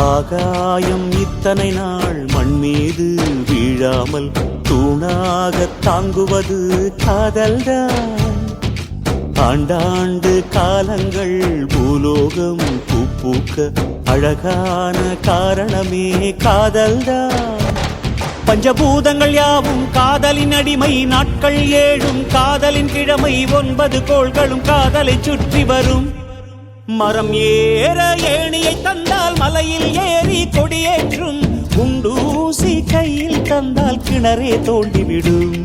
ஆகாயம் இத்தனை நாள் மண் மீது வீழாமல் தூணாக தாங்குவது காதல்தான். ஆண்டாண்டு காலங்கள் பூலோகம் பூக்க அழகான காரணமே காதல்தான். பஞ்சபூதங்கள் யாவும் காதலின் அடிமை, நாட்கள் 7 காதலின் கிழமை, 9 கோள்களும் காதலை சுற்றி வரும். மரம் ஏற ஏணியை தந்தால் மலையில் ஏறி கொடியேற்றும், குண்டூசி கையில் தந்தால் கிணறே தோண்டிவிடும்.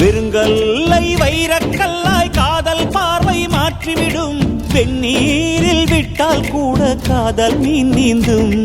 வெறுங்கல்லை வைரக்கல்லாய் காதல் பார்வை மாற்றிவிடும், வெந்நீரில் விட்டால் கூட காதல் மீன் நீந்தும்.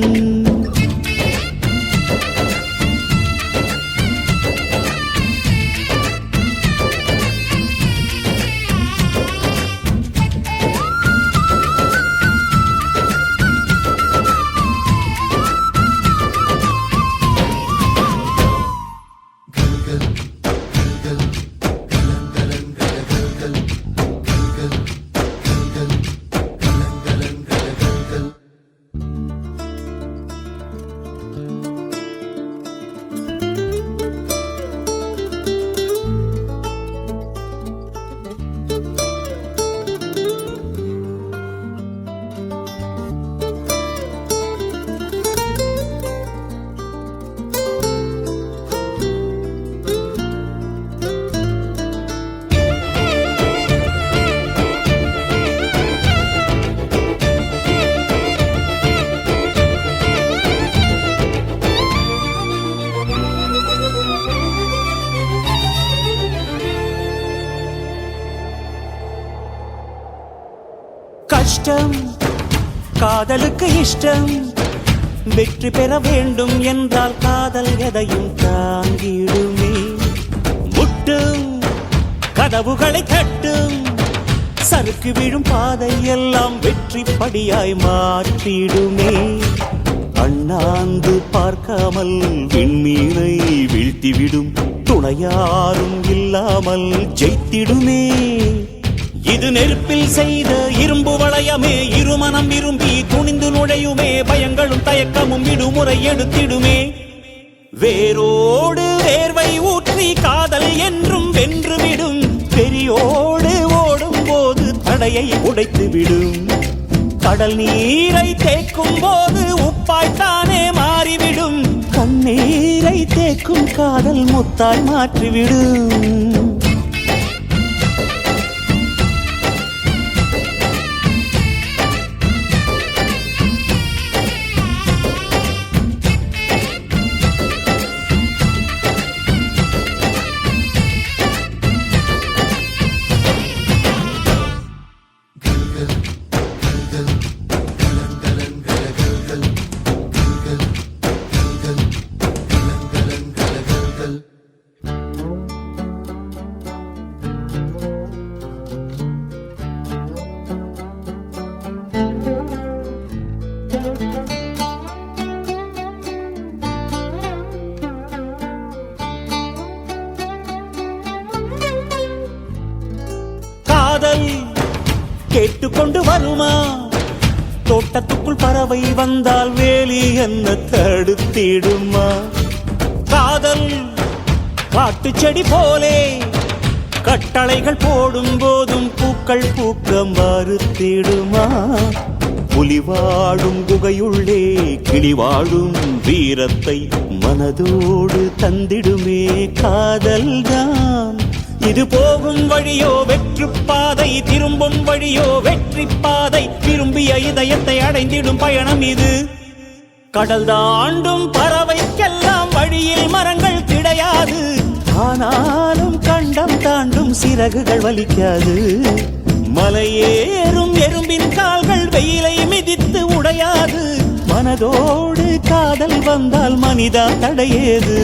கஷ்டம் காதலுக்கு இஷ்டம், வெற்றி பெற வேண்டும் என்றால் காதல் எதையும் தாங்கிடுமே. முட்டும் கதவுகளை தட்டும், சறுக்கு விழும் பாதை எல்லாம் வெற்றி படியாய் மாற்றிடுமே. அண்ணாந்து பார்க்காமல் விண்மீனை வீழ்த்திவிடும், துணையாரும் இல்லாமல் ஜெயித்திடுமே. இது நெருப்பில் செய்த இரும்பு வளையமே, இருமனம் விரும்பி துணிந்து நுழையுமே. பயங்களும் தயக்கமும் விடுமுறை எடுத்திடுமே. வேரோடு வேர்வை ஊற்றி காதல் என்றும் வென்றுவிடும், பெரியோடு ஓடும் போது தடையை உடைத்து விடும். கடல் நீரை தேக்கும் போது உப்பாய்த்தானே மாறிவிடும், கண்ணீரை தேக்கும் காதல் முத்தாய் மாற்றிவிடும். காதல் கேட்டுக்கொண்டு வருமா? தோட்டத்துக்குள் பறவை வந்தால் வேலி என்ன தடுத்திடுமா? காதல் காட்டு செடி போலே கட்டளைகள் போடும் போதும் பூக்கள் பூக்க மறுத்திடுமா? புலி வாழும் குகையுள்ளே கிளி வாழும் வீரத்தை மனதோடு தந்திடுமே காதல்தான். இது போகும் வழியோ வெற்று பாதை, திரும்பும் வழியோ வெற்றி பாதை. விரும்பிய இதயத்தை அடைந்திடும் பயணம் இது. கடல் தாண்டும் பறவைக்கெல்லாம் வழியில் மரங்கள் கிடையாது, ஆனாலும் கண்டம் தாண்டும் சிறகுகள் வலிக்காது. மலையேறும் எறும்பின் கால்கள் வெயிலை மிதித்து உடையாது, மனதோடு காதல் வந்தால் மனிதா தடையேது.